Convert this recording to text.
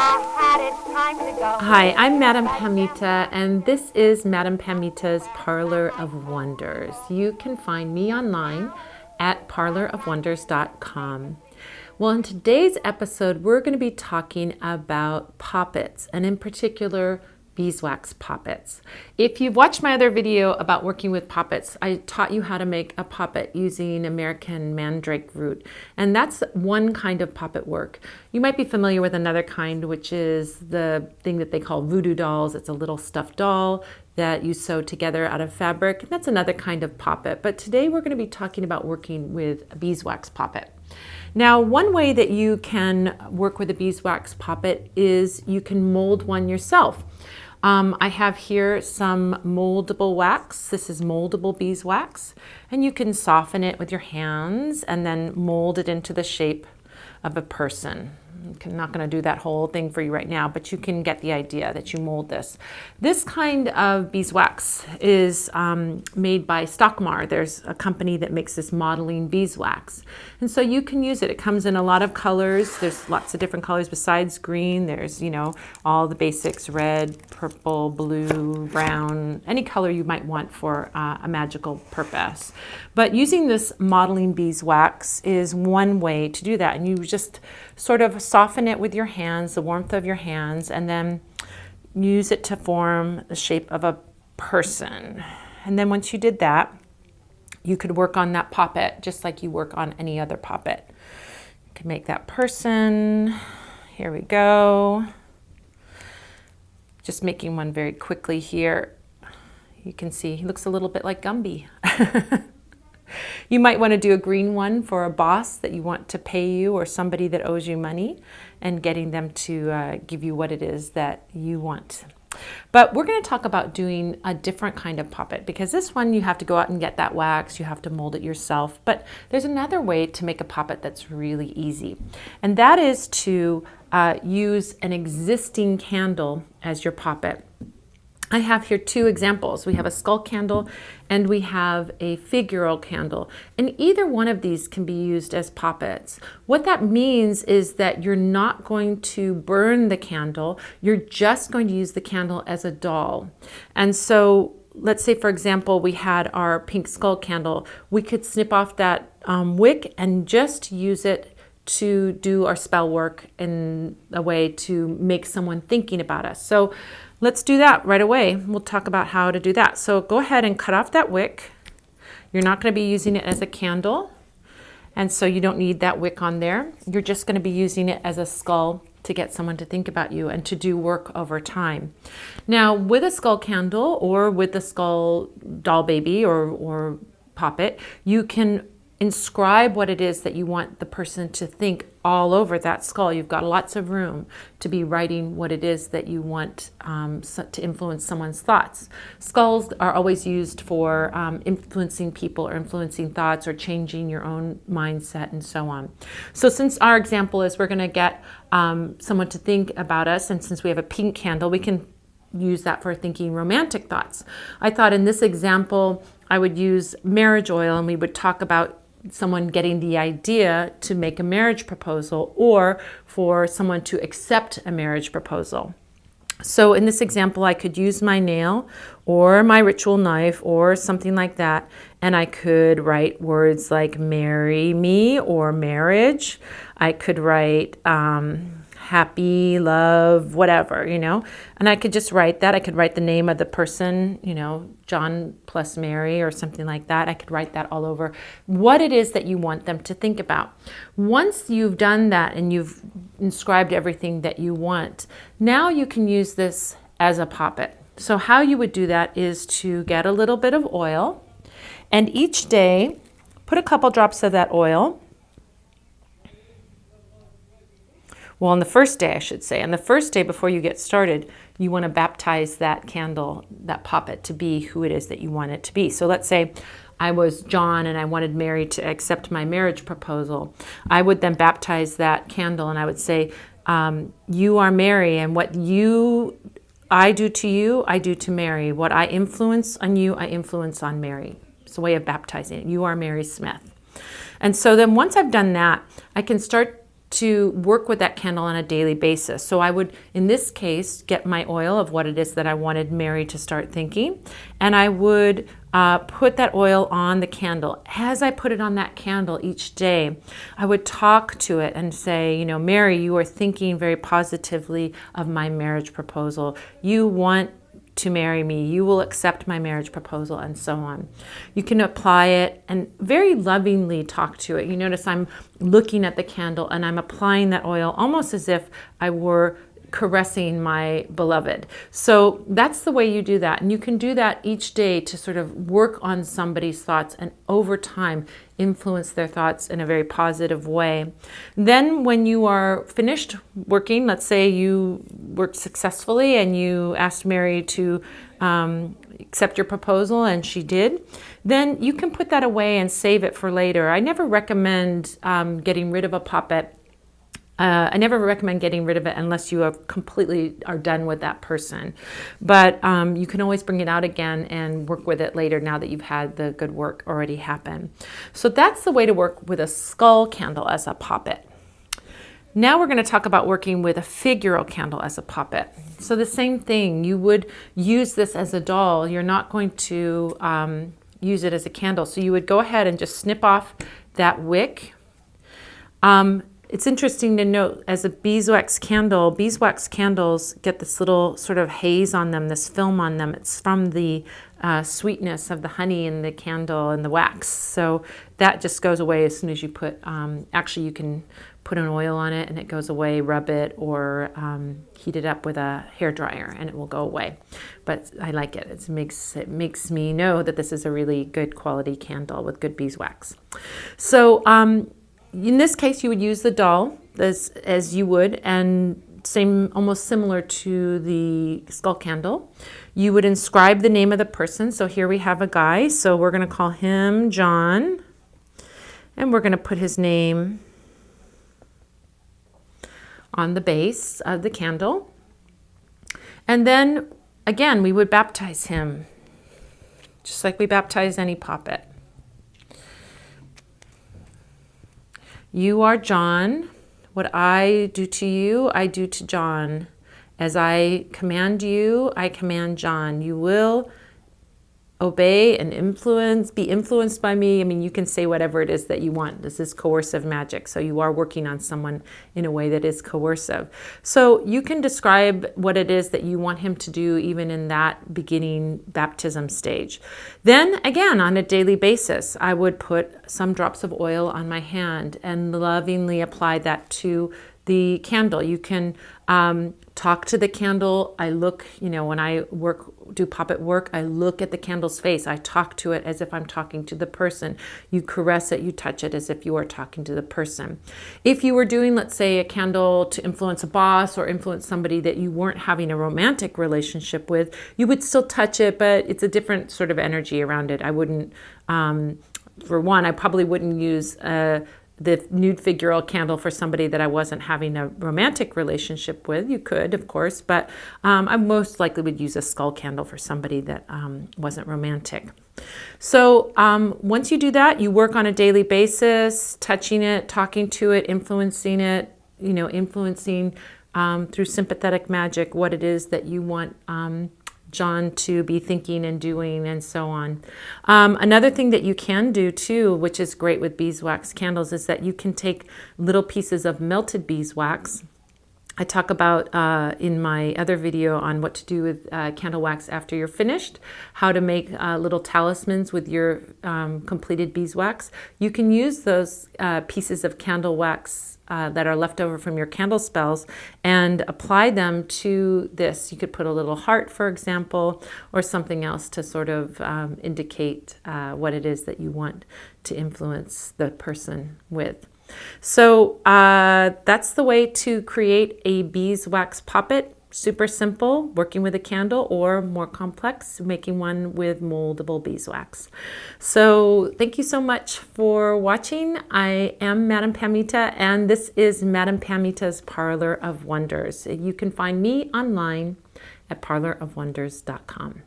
Hi, I'm Madame Pamita, and this is Madame Pamita's Parlor of Wonders. You can find me online at parlorofwonders.com. Well, in today's episode, we're going to be talking about poppets, and in particular, beeswax poppets. If you've watched my other video about working with poppets, I taught you how to make a poppet using American mandrake root, and that's one kind of poppet work. You might be familiar with another kind, which is the thing that they call voodoo dolls. It's a little stuffed doll that you sew together out of fabric. That's another kind of poppet, but today we're going to be talking about working with a beeswax poppet. Now, one way that you can work with a beeswax poppet is you can mold one yourself. I have here some moldable wax. This is moldable beeswax, and you can soften it with your hands and then mold it into the shape of a person. I'm not going to do that whole thing for you right now, but you can get the idea that you mold this. This kind of beeswax is made by Stockmar. There's a company that makes this modeling beeswax. And so you can use it. It comes in a lot of colors. There's lots of different colors besides green. There's, all the basics: red, purple, blue, brown, any color you might want for a magical purpose. But using this modeling beeswax is one way to do that. And you just sort of soften it with your hands, the warmth of your hands, and then use it to form the shape of a person. And then once you did that, you could work on that poppet just like you work on any other poppet. You can make that person. Here we go. Just making one very quickly here. You can see he looks a little bit like Gumby. You might want to do a green one for a boss that you want to pay you, or somebody that owes you money, and getting them to give you what it is that you want. But we're going to talk about doing a different kind of poppet, because this one you have to go out and get that wax, you have to mold it yourself. But there's another way to make a poppet that's really easy, and that is to use an existing candle as your poppet. I have here two examples. We have a skull candle and we have a figural candle. And either one of these can be used as poppets. What that means is that you're not going to burn the candle. You're just going to use the candle as a doll. And so let's say, for example, we had our pink skull candle. We could snip off that wick and just use it to do our spell work in a way to make someone thinking about us. So let's do that right away. We'll talk about how to do that. So go ahead and cut off that wick. You're not going to be using it as a candle, and so you don't need that wick on there. You're just going to be using it as a skull to get someone to think about you and to do work over time. Now, with a skull candle or with the skull doll baby or poppet, you can inscribe what it is that you want the person to think all over that skull. You've got lots of room to be writing what it is that you want to influence someone's thoughts. Skulls are always used for influencing people or influencing thoughts or changing your own mindset and so on. So since our example is we're going to get someone to think about us, and since we have a pink candle, we can use that for thinking romantic thoughts. I thought in this example I would use marriage oil, and we would talk about someone getting the idea to make a marriage proposal, or for someone to accept a marriage proposal. So in this example, I could use my nail or my ritual knife or something like that, and I could write words like marry me or marriage. I could write happy, love, whatever, and I could just write that. I could write the name of the person, John plus Mary or something like that. I could write that all over what it is that you want them to think about. Once you've done that and you've inscribed everything that you want, now you can use this as a poppet. So how you would do that is to get a little bit of oil, and each day put a couple drops of that oil. Well, on the first day, I should say, on the first day before you get started, you want to baptize that candle, that poppet, to be who it is that you want it to be. So let's say I was John and I wanted Mary to accept my marriage proposal. I would then baptize that candle and I would say, you are Mary, and what I do to you, I do to Mary. What I influence on you, I influence on Mary. It's a way of baptizing it. You are Mary Smith. And so then once I've done that, I can start to work with that candle on a daily basis. So I would, in this case, get my oil of what it is that I wanted Mary to start thinking, and I would put that oil on the candle. As I put it on that candle each day, I would talk to it and say, you know, Mary, you are thinking very positively of my marriage proposal. You want to marry me, you will accept my marriage proposal, and so on. You can apply it and very lovingly talk to it. You notice I'm looking at the candle and I'm applying that oil almost as if I were caressing my beloved. So that's the way you do that. And you can do that each day to sort of work on somebody's thoughts and over time influence their thoughts in a very positive way. Then when you are finished working, let's say you worked successfully and you asked Mary to accept your proposal and she did, then you can put that away and save it for later. I never recommend getting rid of a poppet. I never recommend getting rid of it unless you are completely done with that person. But you can always bring it out again and work with it later now that you've had the good work already happen. So that's the way to work with a skull candle as a poppet. Now we're going to talk about working with a figural candle as a poppet. So the same thing, you would use this as a doll. You're not going to use it as a candle. So you would go ahead and just snip off that wick. It's interesting to note, as a beeswax candle, beeswax candles get this little sort of haze on them, this film on them. It's from the sweetness of the honey in the candle and the wax. So that just goes away as soon as you put, actually you can put an oil on it and it goes away, rub it, or heat it up with a hairdryer and it will go away. But I like it. It makes me know that this is a really good quality candle with good beeswax. So in this case, you would use the doll as you would, and almost similar to the skull candle. You would inscribe the name of the person. So here we have a guy. So we're going to call him John, and we're going to put his name on the base of the candle. And then again, we would baptize him, just like we baptize any poppet. You are John. What I do to you, I do to John. As I command you, I command John. You will obey and be influenced by me. I mean, you can say whatever it is that you want. This is coercive magic. So you are working on someone in a way that is coercive. So you can describe what it is that you want him to do even in that beginning baptism stage. Then again, on a daily basis, I would put some drops of oil on my hand and lovingly apply that to the candle. You can talk to the candle. I look, when I do poppet work, I look at the candle's face. I talk to it as if I'm talking to the person. You caress it, you touch it as if you are talking to the person. If you were doing, let's say, a candle to influence a boss or influence somebody that you weren't having a romantic relationship with, you would still touch it, but it's a different sort of energy around it. I wouldn't, for one, I probably wouldn't use the nude figural candle for somebody that I wasn't having a romantic relationship with. You could, of course, but I most likely would use a skull candle for somebody that wasn't romantic. So once you do that, you work on a daily basis, touching it, talking to it, influencing it, influencing through sympathetic magic what it is that you want John to be thinking and doing, and so on. Another thing that you can do too, which is great with beeswax candles, is that you can take little pieces of melted beeswax. I talk about in my other video on what to do with candle wax after you're finished, how to make little talismans with your completed beeswax. You can use those pieces of candle wax that are left over from your candle spells and apply them to this. You could put a little heart, for example, or something else to sort of indicate what it is that you want to influence the person with. So that's the way to create a beeswax poppet. Super simple, working with a candle, or more complex, making one with moldable beeswax. So thank you so much for watching. I am Madame Pamita, and this is Madame Pamita's Parlor of Wonders. You can find me online at parlorofwonders.com.